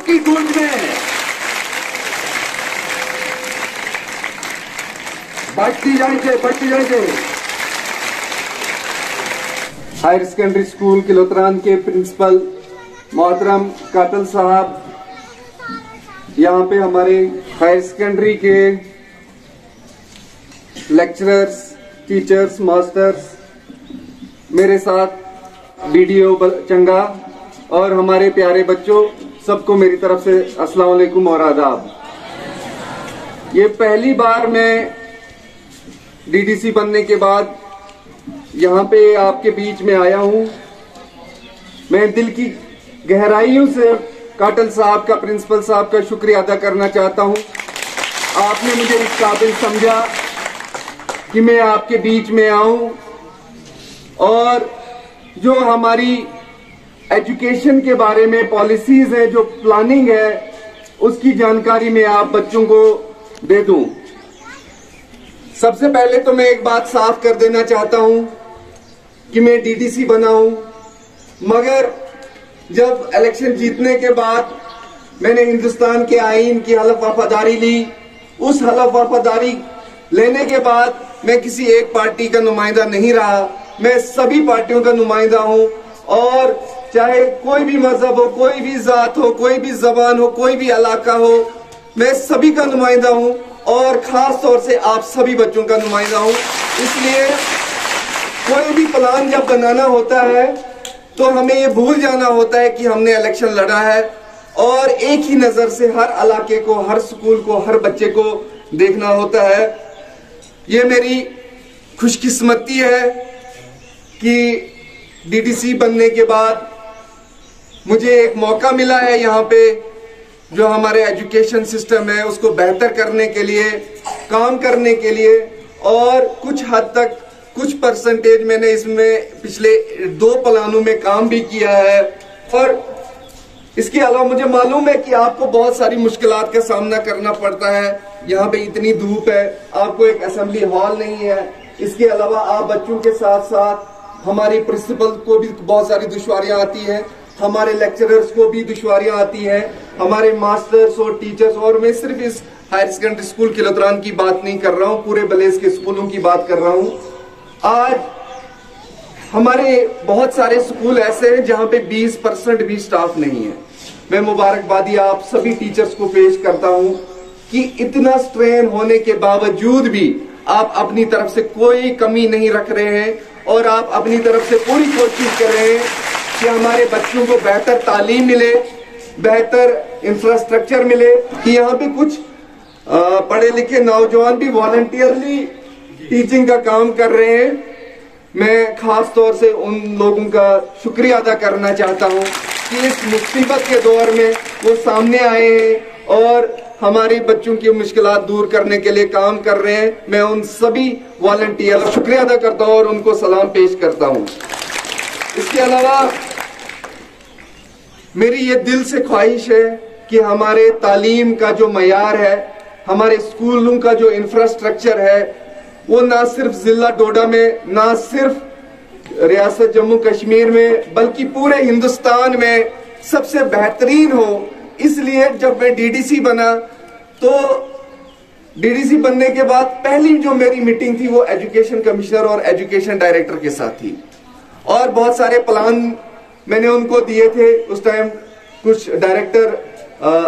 की गूंज में बढ़ती जाएंगे। हायर सेकेंडरी स्कूल किलोतरान के प्रिंसिपल मोहतरम कातल साहब, यहाँ पे हमारे हायर सेकेंडरी के लेक्चरर्स, टीचर्स, मास्टर्स, मेरे साथ वीडियो चंगा और हमारे प्यारे बच्चों, सबको मेरी तरफ से अस्सलाम वालेकुम और आदाब। ये पहली बार मैं डीडीसी बनने के बाद यहाँ पे आपके बीच में आया हूँ। मैं दिल की गहराइयों से काटल साहब का, प्रिंसिपल साहब का शुक्रिया अदा करना चाहता हूँ। आपने मुझे इस काबिल समझा कि मैं आपके बीच में आऊं और जो हमारी एजुकेशन के बारे में पॉलिसीज है, जो प्लानिंग है, उसकी जानकारी मैं आप बच्चों को दे दूं। सबसे पहले तो मैं एक बात साफ कर देना चाहता हूं कि मैं डीडीसी बना हूं, मगर जब इलेक्शन जीतने के बाद मैंने हिंदुस्तान के आईन की हलफ वफादारी ली। उस हलफ वफादारी लेने के बाद मैं किसी एक पार्टी का नुमाइंदा नहीं रहा, मैं सभी पार्टियों का नुमाइंदा हूं। और चाहे कोई भी मजहब हो, कोई भी जात हो, कोई भी जबान हो, कोई भी इलाका हो, मैं सभी का नुमाइंदा हूं और खास तौर से आप सभी बच्चों का नुमाइंदा हूं। इसलिए कोई भी प्लान जब बनाना होता है तो हमें ये भूल जाना होता है कि हमने इलेक्शन लड़ा है और एक ही नजर से हर इलाके को, हर स्कूल को, हर बच्चे को देखना होता है। ये मेरी खुशकिस्मती है कि डीडीसी बनने के बाद मुझे एक मौका मिला है यहाँ पे जो हमारे एजुकेशन सिस्टम है उसको बेहतर करने के लिए, काम करने के लिए, और कुछ हद तक कुछ परसेंटेज मैंने इसमें पिछले 2 प्लानों में काम भी किया है। और इसके अलावा मुझे मालूम है कि आपको बहुत सारी मुश्किलात का सामना करना पड़ता है। यहाँ पे इतनी धूप है, आपको एक असेंबली हॉल नहीं है, इसके अलावा आप बच्चों के साथ साथ हमारी प्रिंसिपल को भी बहुत सारी दुश्वारियां आती हैं, हमारे लेक्चरर्स को भी दुश्वारियां आती हैं, हमारे मास्टर्स और टीचर्स। और मैं सिर्फ इस हायर सेकेंडरी स्कूल किलोतरान की बात नहीं कर रहा हूँ, पूरे बलेस के स्कूलों की बात कर रहा हूँ। आज हमारे बहुत सारे स्कूल ऐसे हैं जहां पे 20% भी स्टाफ नहीं है। मैं मुबारकबादी आप सभी टीचर्स को पेश करता हूं कि इतना स्ट्रेन होने के बावजूद भी आप अपनी तरफ से कोई कमी नहीं रख रहे हैं और आप अपनी तरफ से पूरी कोशिश कर रहे हैं कि हमारे बच्चों को बेहतर तालीम मिले, बेहतर इंफ्रास्ट्रक्चर मिले। कि यहाँ पे कुछ पढ़े लिखे नौजवान भी वॉलंटियरली टीचिंग का काम कर रहे हैं। मैं खास तौर से उन लोगों का शुक्रिया अदा करना चाहता हूं कि इस मुसीबत के दौर में वो सामने आए हैं और हमारे बच्चों की मुश्किलात दूर करने के लिए काम कर रहे हैं। मैं उन सभी वॉलंटियर का शुक्रिया अदा करता हूं और उनको सलाम पेश करता हूं। इसके अलावा मेरी ये दिल से ख्वाहिश है कि हमारे तालीम का जो मयार है, हमारे स्कूलों का जो इंफ्रास्ट्रक्चर है, वो ना सिर्फ जिला डोडा में, ना सिर्फ रियासत जम्मू कश्मीर में, बल्कि पूरे हिंदुस्तान में सबसे बेहतरीन हो। इसलिए जब मैं डीडीसी बना तो डीडीसी बनने के बाद पहली जो मेरी मीटिंग थी वो एजुकेशन कमिश्नर और एजुकेशन डायरेक्टर के साथ थी और बहुत सारे प्लान मैंने उनको दिए थे। उस टाइम कुछ डायरेक्टर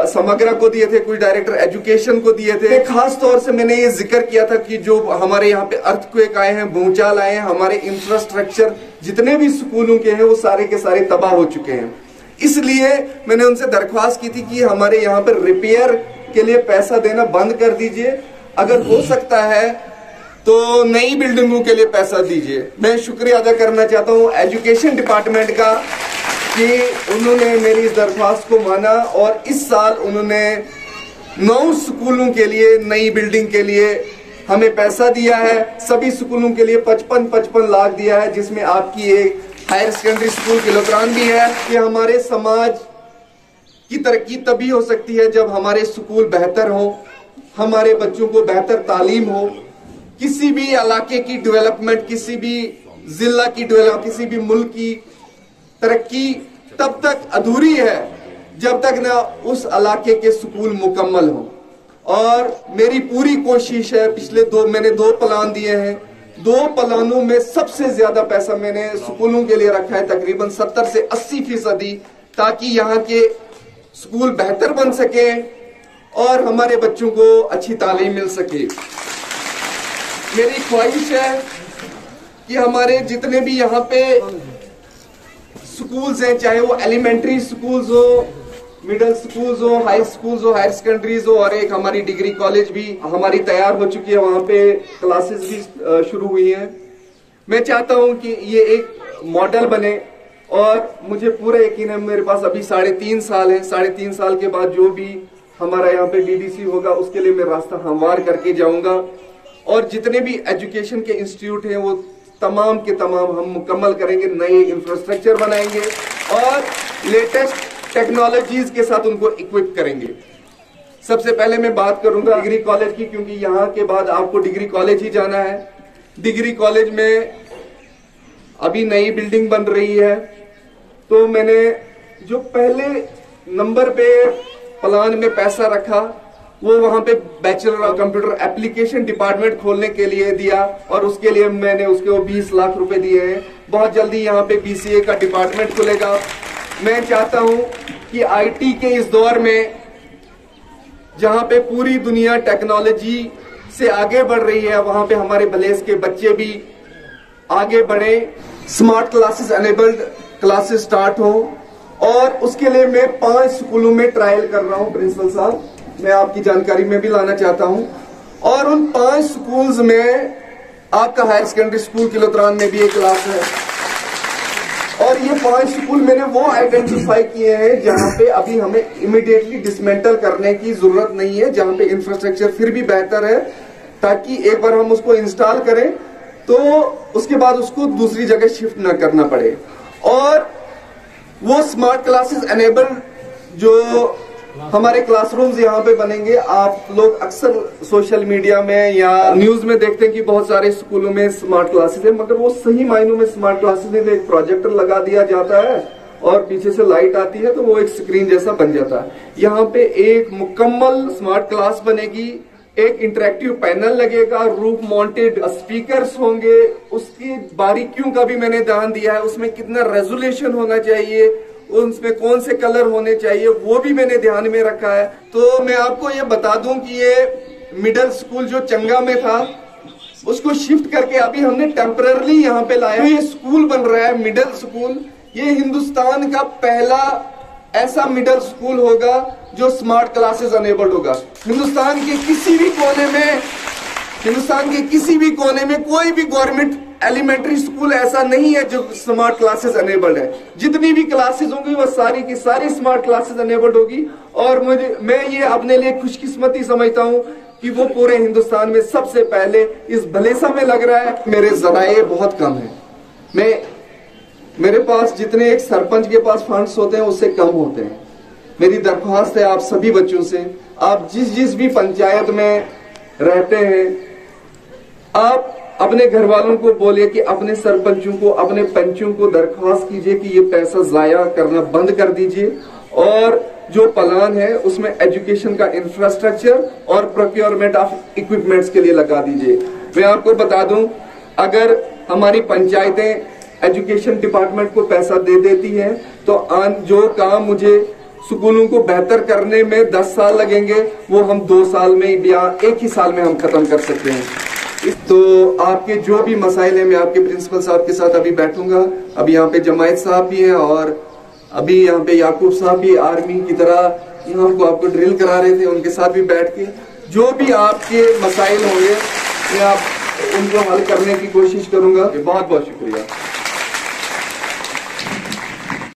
समग्रा को दिए थे, कुछ डायरेक्टर एजुकेशन को दिए थे। खास तौर से मैंने ये जिक्र किया था कि जो हमारे यहाँ पे अर्थक्वेक आए हैं, भूचाल आए हैं, हमारे इंफ्रास्ट्रक्चर जितने भी स्कूलों के हैं वो सारे के सारे तबाह हो चुके हैं। इसलिए मैंने उनसे दरख्वास्त की थी कि हमारे यहाँ पर रिपेयर के लिए पैसा देना बंद कर दीजिए, अगर हो सकता है तो नई बिल्डिंगों के लिए पैसा दीजिए। मैं शुक्रिया अदा करना चाहता हूँ एजुकेशन डिपार्टमेंट का कि उन्होंने मेरी इस दरख्वास्त को माना और इस साल उन्होंने 9 स्कूलों के लिए, नई बिल्डिंग के लिए हमें पैसा दिया है। सभी स्कूलों के लिए 55-55 लाख दिया है, जिसमें आपकी एक हायर सेकेंडरी स्कूल किलोतरान भी है। कि हमारे समाज की तरक्की तभी हो सकती है जब हमारे स्कूल बेहतर हो, हमारे बच्चों को बेहतर तालीम हो। किसी भी इलाके की डेवलपमेंट, किसी भी जिला की डेवलपमेंट, किसी भी मुल्क की तरक्की तब तक अधूरी है जब तक ना उस इलाके के स्कूल मुकम्मल हो। और मेरी पूरी कोशिश है, मैंने 2 प्लान दिए हैं, 2 प्लानों में सबसे ज्यादा पैसा मैंने स्कूलों के लिए रखा है, तकरीबन 70 से 80%, ताकि यहाँ के स्कूल बेहतर बन सके और हमारे बच्चों को अच्छी तालीम मिल सके। मेरी ख्वाहिश है कि हमारे जितने भी यहाँ पे स्कूल्स हैं, चाहे वो एलिमेंट्री स्कूल्स हो, मिडिल स्कूल्स हो, हाई स्कूल्स हो, हायर सेकेंडरीज हो, और एक हमारी डिग्री कॉलेज भी हमारी तैयार हो चुकी है, वहां पे क्लासेस भी शुरू हुई हैं। मैं चाहता हूं कि ये एक मॉडल बने और मुझे पूरा यकीन है, मेरे पास अभी 3.5 साल है, 3.5 साल के बाद जो भी हमारा यहाँ पे डीडीसी होगा उसके लिए मैं रास्ता हमवार करके जाऊंगा। और जितने भी एजुकेशन के इंस्टीट्यूट हैं वो तमाम के तमाम हम मुकम्मल करेंगे, नए इंफ्रास्ट्रक्चर बनाएंगे और लेटेस्ट टेक्नोलॉजीज के साथ उनको इक्विप करेंगे। सबसे पहले मैं बात करूंगा डिग्री कॉलेज की, क्योंकि यहाँ के बाद आपको डिग्री कॉलेज ही जाना है। डिग्री कॉलेज में अभी नई बिल्डिंग बन रही है, तो मैंने जो पहले नंबर पे प्लान में पैसा रखा वो वहां पे bachelor of computer application department खोलने के लिए दिया, और उसके लिए मैंने उसको 20 लाख रुपए दिए हैं। बहुत जल्दी यहाँ पे बीसीए का डिपार्टमेंट खुलेगा। मैं चाहता हूं कि आईटी के इस दौर में जहां पे पूरी दुनिया टेक्नोलॉजी से आगे बढ़ रही है, वहां पे हमारे भलेस के बच्चे भी आगे बढ़े, smart classes enabled classes start हो। और उसके लिए मैं 5 स्कूलों में ट्रायल कर रहा हूं। प्रिंसिपल साहब, मैं आपकी जानकारी में भी लाना चाहता हूं। और उन 5 स्कूल्स में आपका हायर सेकेंडरी स्कूल किलोत्रान में भी एक क्लास है। और ये 5 स्कूल मैंने वो आइडेंटिफाई किए हैं जहां पे अभी हमें इमीडिएटली डिसमेंटल करने की जरूरत नहीं है, जहां पे इंफ्रास्ट्रक्चर फिर भी बेहतर है, ताकि एक बार हम उसको इंस्टॉल करें तो उसके बाद उसको दूसरी जगह शिफ्ट ना करना पड़े। और वो स्मार्ट क्लासेस एनेबल्ड जो हमारे क्लासरूम्स यहाँ पे बनेंगे, आप लोग अक्सर सोशल मीडिया में या न्यूज में देखते हैं कि बहुत सारे स्कूलों में स्मार्ट क्लासेस है, मगर वो सही मायनों में स्मार्ट क्लासेस नहीं। एक प्रोजेक्टर लगा दिया जाता है और पीछे से लाइट आती है तो वो एक स्क्रीन जैसा बन जाता है। यहाँ पे एक मुकम्मल स्मार्ट क्लास बनेगी, एक इंटरेक्टिव पैनल लगेगा, रूफ माउंटेड स्पीकर्स होंगे, उसकी बारीकियों का भी मैंने ध्यान दिया है, उसमें कितना रेजोल्यूशन होना चाहिए, उसमें कौन से कलर होने चाहिए, वो भी मैंने ध्यान में रखा है। तो मैं आपको ये बता दूं कि ये मिडिल स्कूल जो चंगा में था उसको शिफ्ट करके अभी हमने टेम्पररी यहाँ पे लाया। ये स्कूल बन रहा है मिडिल स्कूल, ये हिंदुस्तान का पहला ऐसा मिडिल स्कूल होगा जो स्मार्ट क्लासेस अनेबल्ड होगा। हिंदुस्तान के किसी भी कोने में कोई भी गवर्नमेंट एलिमेंट्री स्कूल ऐसा नहीं है जो स्मार्ट क्लासेस अनेबल्ड है। जितनी भी क्लासेस होंगी वो सारी की सारी स्मार्ट क्लासेस अनेबल्ड होगी। और मैं ये अपने लिए खुशकिस्मती समझता हूँ कि वो पूरे हिंदुस्तान में सबसे पहले इस भलेसा में लग रहा है। मेरे जराये बहुत कम है, मेरे पास जितने एक सरपंच के पास फंड्स होते हैं उससे कम होते हैं। मेरी दरख्वास्त है आप सभी बच्चों से, आप जिस भी पंचायत में रहते हैं, आप अपने घर वालों को बोलिए कि अपने सरपंचों को, अपने पंचों को दरख्वास्त कीजिए कि ये पैसा जाया करना बंद कर दीजिए और जो प्लान है उसमें एजुकेशन का इंफ्रास्ट्रक्चर और प्रोक्योरमेंट ऑफ इक्विपमेंट्स के लिए लगा दीजिए। मैं आपको बता दूं, अगर हमारी पंचायतें एजुकेशन डिपार्टमेंट को पैसा दे देती है तो जो काम मुझे स्कूलों को बेहतर करने में 10 साल लगेंगे वो हम 2 साल में या 1 ही साल में हम खत्म कर सकते हैं। तो आपके जो भी मसाइल हैं, मैं आपके प्रिंसिपल साहब के साथ अभी बैठूंगा। अभी यहाँ पे जमायत साहब भी हैं और अभी यहाँ पे याकूब साहब भी आर्मी की तरह यहाँ को आपको ड्रिल करा रहे थे, उनके साथ भी बैठ के जो भी आपके मसाइल होंगे मैं आप उनको हल करने की कोशिश करूंगा। बहुत बहुत शुक्रिया।